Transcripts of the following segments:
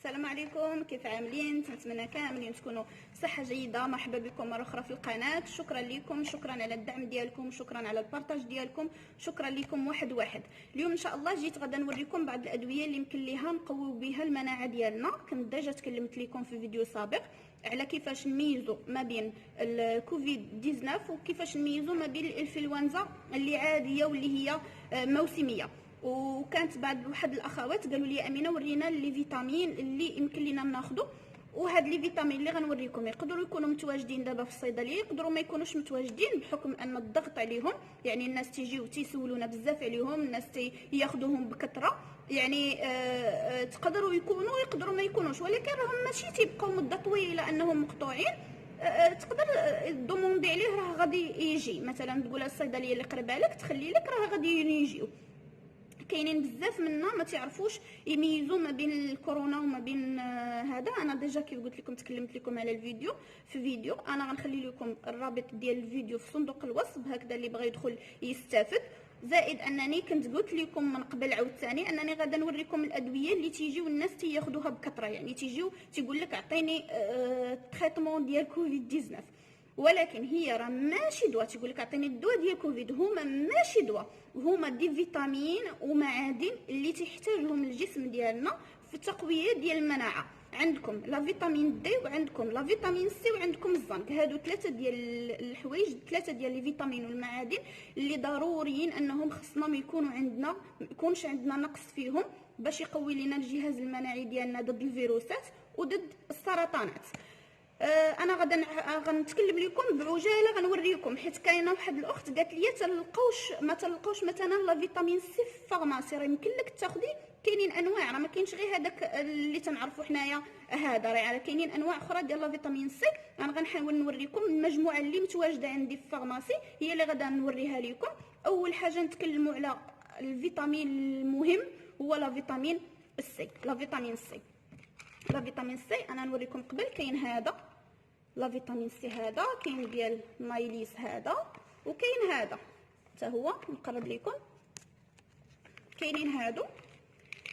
السلام عليكم، كيف عاملين؟ نتمنى كاملين تكونوا صحه جيده. مرحبا بكم مره اخرى في القناه. شكرا لكم، شكرا على الدعم ديالكم، شكرا على البارطاج ديالكم، شكرا لكم واحد واحد. اليوم ان شاء الله جيت غدا نوريكم بعض الادويه اللي يمكن ليها نقويو بها المناعه ديالنا. كنت ديجا تكلمت لكم في فيديو سابق على كيفاش نميزوا ما بين الكوفيد 19 وكيفاش نميزوا ما بين الانفلونزا اللي عاديه واللي هي موسميه. وكانت بعض واحد الاخوات قالوا لي امينه ورينا لي فيتامين اللي يمكن لينا ناخذو، وهاد لي فيتامين اللي غنوريكم يقدروا يكونوا متواجدين دابا في الصيدليه، يقدروا ما يكونوش متواجدين بحكم ان الضغط عليهم، يعني الناس تيجيو تيسولونا بزاف عليهم، الناس ياخذوهم بكثره، يعني تقدروا يكونوا يقدروا ما يكونوش، ولكن راهم ماشي تيبقاو مده طويله انهم مقطوعين. تقدر دوموندي عليه راه غادي يجي، مثلا تقول الصيدليه اللي قريبه لك تخلي لك راه غادي يجيو. كاينين بزاف منا ما تعرفوش يميزوا ما بين الكورونا وما بين هذا. انا ديجا كيف قلت لكم تكلمت لكم على الفيديو في فيديو، انا غنخلي لكم الرابط ديال الفيديو في صندوق الوصف، هكذا اللي بغى يدخل يستافد. زائد انني كنت قلت لكم من قبل عاوتاني انني غادا نوريكم الادويه اللي تيجيو الناس تياخذوها بكثره، يعني تيجيو تيقول لك اعطيني تريتمون ديال كوفيد 19، ولكن هي راه ماشي دواء. تيقول لك اعطيني الدواء ديال كوفيد، هما ماشي دواء، هما دي فيتامين ومعادن اللي تحتاجهم الجسم ديالنا في تقويه ديال المناعه. عندكم لا فيتامين دي وعندكم لا فيتامين سي وعندكم الزنك، هادو ثلاثه ديال الحوايج، ثلاثه ديال لي فيتامين والمعادن اللي ضروريين انهم خصنا يكونوا عندنا، ما يكونش عندنا نقص فيهم باش يقوي لنا الجهاز المناعي ديالنا ضد الفيروسات وضد السرطانات. انا غدا غنتكلم لكم بعجاله، غنوريكم حيت كاينه واحد الاخت قالت لي ما تلقاوش مثلا لا فيتامين سي في الفارماسي، راه يمكن لك تاخدي. كاينين انواع، راه ما كاينش غير هذاك اللي تنعرفوا حنايا هذا، راه كاينين انواع اخرى ديال لا فيتامين سي. انا غنحاول نوريكم المجموعه اللي متواجده عندي في الفارماسي هي اللي غدا نوريها لكم. اول حاجه نتكلموا على الفيتامين المهم هو لا فيتامين سي. لا فيتامين سي انا نوريكم قبل. كاين هذا لا فيتامين سي، هذا كاين ديال مايليس هذا، وكاين هذا حتى هو نقرب لكم. كاينين هادو،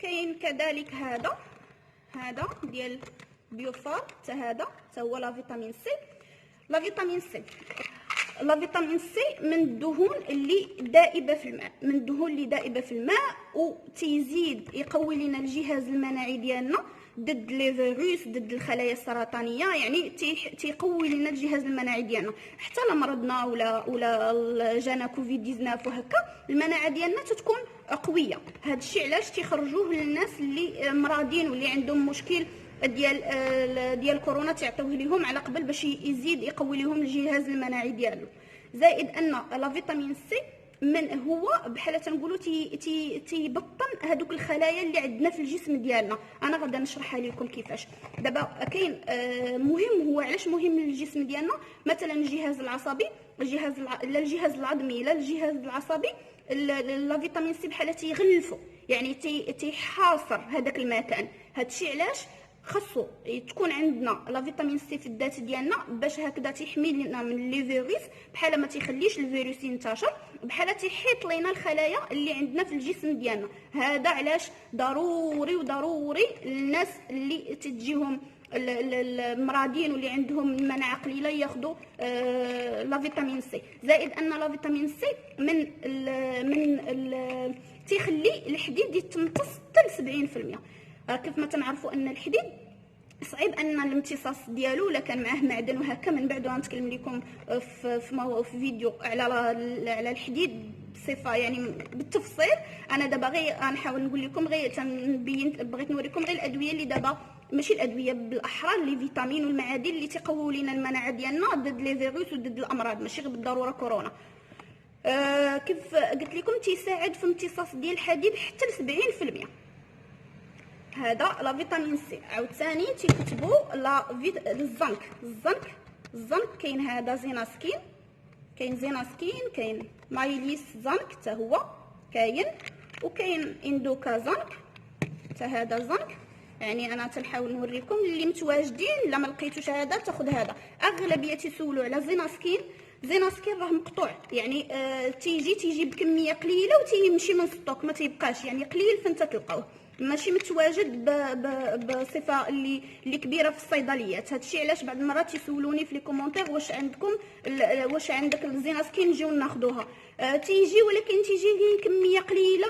كاين كذلك هذا ديال بيوفار، حتى هذا حتى هو لا فيتامين سي. لا فيتامين سي من الدهون اللي دائبه في الماء، وتيزيد يقوي لنا الجهاز المناعي ديالنا ضد لي فيروس، ضد الخلايا السرطانيه، يعني تيقوي لنا الجهاز المناعي ديالنا. حتى لا مرضنا ولا جانا كوفيد 19 وهكا، المناعه ديالنا تتكون قويه. هذا الشيء علاش تيخرجوه للناس اللي مرضين واللي عندهم مشكل ديال كورونا، تعطيوه لهم على قبل باش يزيد يقوي لهم الجهاز المناعي ديالو. زائد ان لا فيتامين سي من هو بحال تنقولوا تيبطن هذوك الخلايا اللي عندنا في الجسم ديالنا. انا غادا نشرحها لكم كيفاش. دابا كاين مهم، هو علاش مهم للجسم ديالنا؟ مثلا الجهاز العصبي، لا الجهاز العظمي لا الجهاز العصبي، لا فيتامين سي بحال تيغلفو، يعني تيحاصر هذاك المكان. هادشي علاش خاصو تكون عندنا لا فيتامين سي في الذات ديالنا، باش هكذا تحمي لنا من لي فيروس، بحال ما تيخليش الفيروس ينتشر، بحال تيحيط لينا الخلايا اللي عندنا في الجسم ديالنا. هذا علاش ضروري الناس اللي تجيهم المرضين واللي عندهم المناعه قليله ياخذوا لا فيتامين سي. زائد ان لا فيتامين سي من تيخلي الحديد يتمتص حتى 70%. كيف ما تنعرفوا ان الحديد صعيب ان الامتصاص ديالو، الا كان معاه معدن وهكا. من بعد غنتكلم لكم في فيديو على الحديد بصفه يعني بالتفصيل. انا دابا غير غنحاول نقول لكم، غير تنبين، بغيت نوريكم غير الادويه اللي دابا ماشي الادويه بالاحرى، لي فيتامين والمعادن اللي تيقويو لنا المناعه ديالنا ضد لي فيروس وضد الامراض، ماشي غير بالضروره كورونا. كيف قلت لكم تيساعد في امتصاص ديال الحديد حتى ل 70%. هذا لا فيتامين سي. عاوتاني تيكتبوا الزنك كاين هذا زيناسكين، كاين مايليس زنك حتى هو كاين، وكاين اندوكا زنك حتى هذا زنك. يعني انا تنحاول نوريكم اللي متواجدين، الا ما لقيتوش هذا تاخذ هذا. اغلبيه تيسولوا على زيناسكين راه مقطوع، يعني تيجي بكميه قليله وتيمشي من ستوك، ما تيبقاش، يعني قليل فانت تلقاوه. ماشي متواجد بصفه اللي كبيره في الصيدليات. هادشي علاش بعض المرات تيسولوني في لي كومونتير واش عندك الزيناسكين نجيو ناخذوها. تيجي ولكن تيجي غير كميه قليله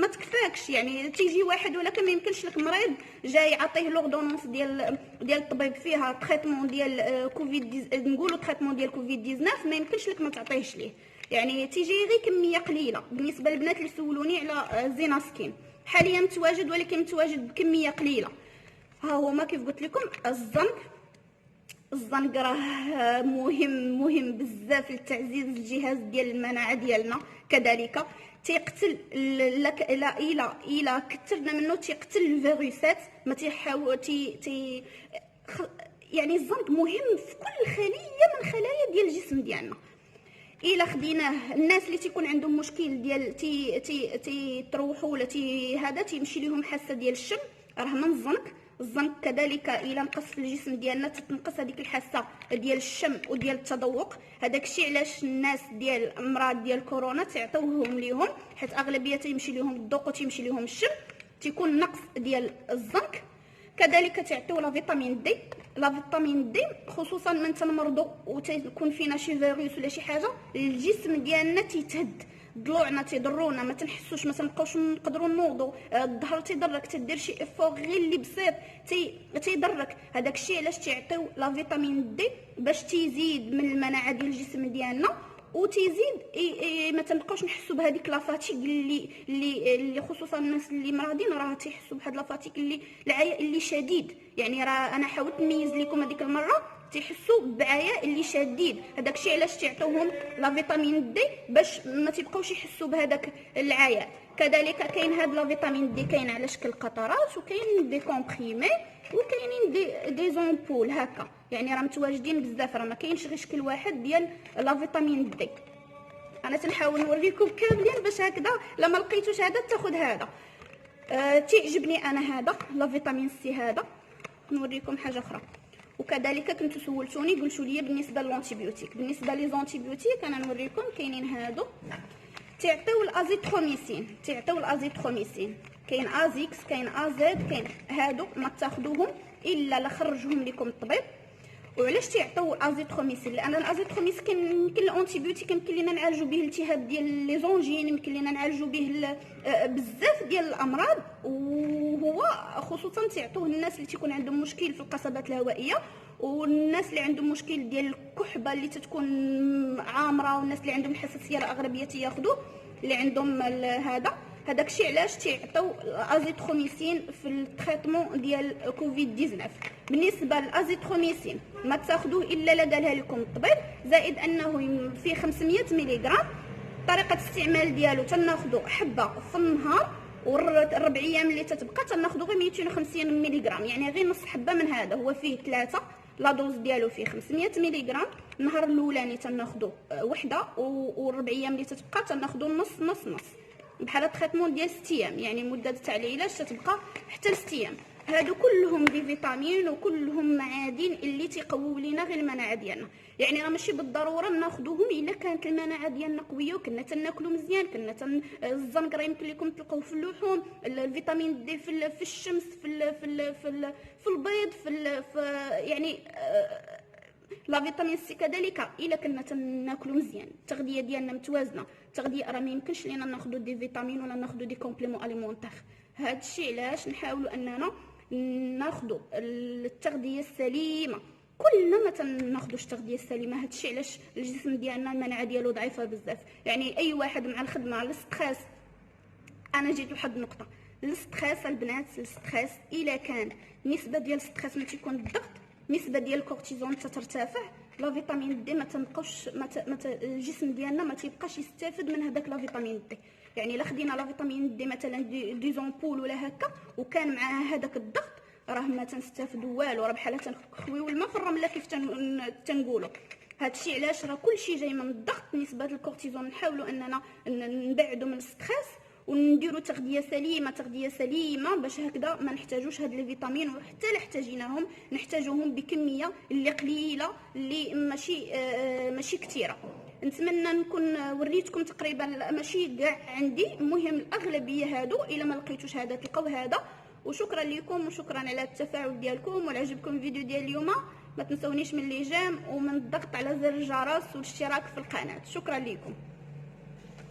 ما تكفاكش، يعني تيجي واحد ولكن ما يمكنش لك مريض جاي عطيه لوردونونس ديال الطبيب فيها تريتمون ديال كوفيد، نقولوا تريتمون ديال كوفيد 19، ما يمكنش لك ما تعطيهش ليه، يعني تيجي غير كميه قليله. بالنسبه للبنات اللي سولوني على زيناسكين حاليا متواجد ولكن متواجد بكميه قليله. ها هو ما كيف قلت لكم الزنق راه مهم بزاف لتعزيز الجهاز ديال المناعه ديالنا. كذلك تيقتل الى كثرنا منه تيقتل الفيروسات، ما تيحاول يعني الزنق مهم في كل خليه من خلايا ديال الجسم ديالنا. الا خديناه الناس اللي تيكون عندهم مشكل ديال تروحوا ولا هذا تيمشي لهم حاسه ديال الشم، راه من الزنق كذلك الا نقص في الجسم ديالنا تتنقص هذيك الحاسه ديال الشم وديال التذوق. هذاك الشيء علاش الناس ديال امراض ديال كورونا تعطوهم ليهم، حيت اغلبيه تيمشي لهم الذوق وتيمشي لهم الشم، تيكون نقص ديال الزنق. كذلك تعطيو لا فيتامين دي خصوصا من تنمرضوا وتكون فينا شي فيروس ولا شي حاجه، الجسم ديالنا تيتهد، ضلوعنا تيضرونا، ما تنحسوش، ما تنبقاوش نقدروا نوضوا، الظهر تيضرك، تدير شي افور غير اللي بسيط تيضرك. هذاك الشيء علاش تيعطيو لا فيتامين دي باش تيزيد من المناعه ديال الجسم ديالنا، وتيزيد ما تنبقاوش نحسوا بهذيك لا فاتيك اللي خصوصا الناس اللي مرضين راه تيحسوا بهاد لا فاتيك اللي العياء اللي شديد. يعني راه انا حاولت نميز لكم هذيك المره تيحسوا بعياء اللي شديد، هذاك الشيء علاش تعطوهم لا فيتامين دي باش ما تبقاوش يحسوا بهذاك العياء. كذلك كاين هاد لا فيتامين دي كاين على شكل قطرات، وكاين دي كومبريمي، وكاينين دي زومبول هكا، يعني راه متواجدين بزاف، راه ما كاينش غير شكل واحد ديال لا فيتامين دي. انا تنحاول نوريكم كاملين باش هكذا لما لقيتوش هذا تاخذ هذا. تعجبني انا هذا لا فيتامين سي هذا. نوريكم حاجه اخرى، وكذلك كنتو سولتوني قلتوا لي بالنسبه للانتيبيوتيك. بالنسبه لي زونتيبيوتيك انا نوريكم كاينين هادو تعطيو الازيتروميسين، كاين ازيكس، كاين ازيد، كاين هادو ما تاخذوهم الا لا خرجهم لكم الطبيب. وعلاش تيعطيو الازيتروميسين؟ لان الازيتروميسين يمكن الانتيبيوتيك يمكن لينا نعالجوا به الالتهاب ديال لي زونجين، يمكن لينا نعالجوا به بزاف ديال الامراض، وهو خصوصا تيعطوه الناس اللي تيكون عندهم مشكل في القصبات الهوائيه، والناس اللي عندهم مشكل ديال الكحبه اللي تتكون عامره، والناس اللي عندهم الحساسيه الاغلبيه تياخذوه اللي عندهم هذاك الشيء علاش تيعطيو الازيتروميسين في التريتمون ديال كوفيد 19. بالنسبه للازيتروميسين ما تاخذوه الا لا قالها لكم الطبيب، زائد انه فيه 500 ملغ. طريقه الاستعمال ديالو تناخذوا حبه في النهار، والربع ايام اللي تتبقى تناخذوا غير 250 ملغ، يعني غير نص حبه من هذا. هو فيه 3، لا دوز ديالو فيه 500 ملغ. النهار الاولاني تناخذوا وحده، والربع ايام اللي تتبقى تناخذوا نص بحال تريتمون ديال 6 ايام، يعني المده تاع العلاج تتبقى حتى 6 ايام. هادو كلهم دي فيتامين وكلهم معادن اللي تيقويو لينا غير المناعه ديالنا. يعني راه ماشي بالضروره ناخذوهم الا كانت المناعه ديالنا قويه وكنا تناكلوا مزيان، الزنق راه يمكن لكم تلقاوه في اللحوم، الفيتامين دي في الشمس، في البيض، يعني لا فيتامين سي كذلك الا كنا تناكلوا مزيان، التغذيه ديالنا متوازنه. التغذيه راه ما يمكنش لينا ناخذوا دي فيتامين ولا ناخذوا دي كومبليمون اليمونتير. هذا الشيء علاش نحاولوا اننا ناخذوا التغذيه السليمه. كلنا ما تناخذوش التغذيه السليمه، هذا الشيء علاش الجسم ديالنا المناعه ديالو ضعيفه بزاف. يعني اي واحد مع الخدمه الستريس، انا جيت لواحد النقطه، الستريس البنات، الستريس الا كان نسبه ديال الستريس ما تيكون الضغط، نسبه ديال الكورتيزون تترتفع، لا فيتامين دي ما تنبقاوش الجسم ديالنا ما تيبقاش يستافد من هذاك لا فيتامين دي. يعني الا خدينا لا فيتامين دي مثلا دي زومبول ولا هكا وكان معاه هذاك الضغط، راه ما تنستافدوا والو، راه بحال تنخويو الماء في الرمله كيف تنقولوا. هذا الشيء علاش راه كلشي جاي من الضغط. نسبه الكورتيزون نحاولوا اننا نبعدوا من الستريس، ونديروا تغذيه سليمه باش هكذا ما نحتاجوش هاد لي فيتامين، وحتى لا احتاجيناهم نحتاجوهم بكميه اللي قليله، اللي ماشي كثيره. نتمنى نكون وريتكم تقريبا، ماشي كاع عندي، المهم الاغلبيه هادو. الا ما لقيتوش هذا تلقاو هذا. وشكرا لكم وشكرا على التفاعل ديالكم. ولا عجبكم الفيديو ديال اليوم ما تنسونيش من لي جيم ومن الضغط على زر الجرس والاشتراك في القناه. شكرا لكم.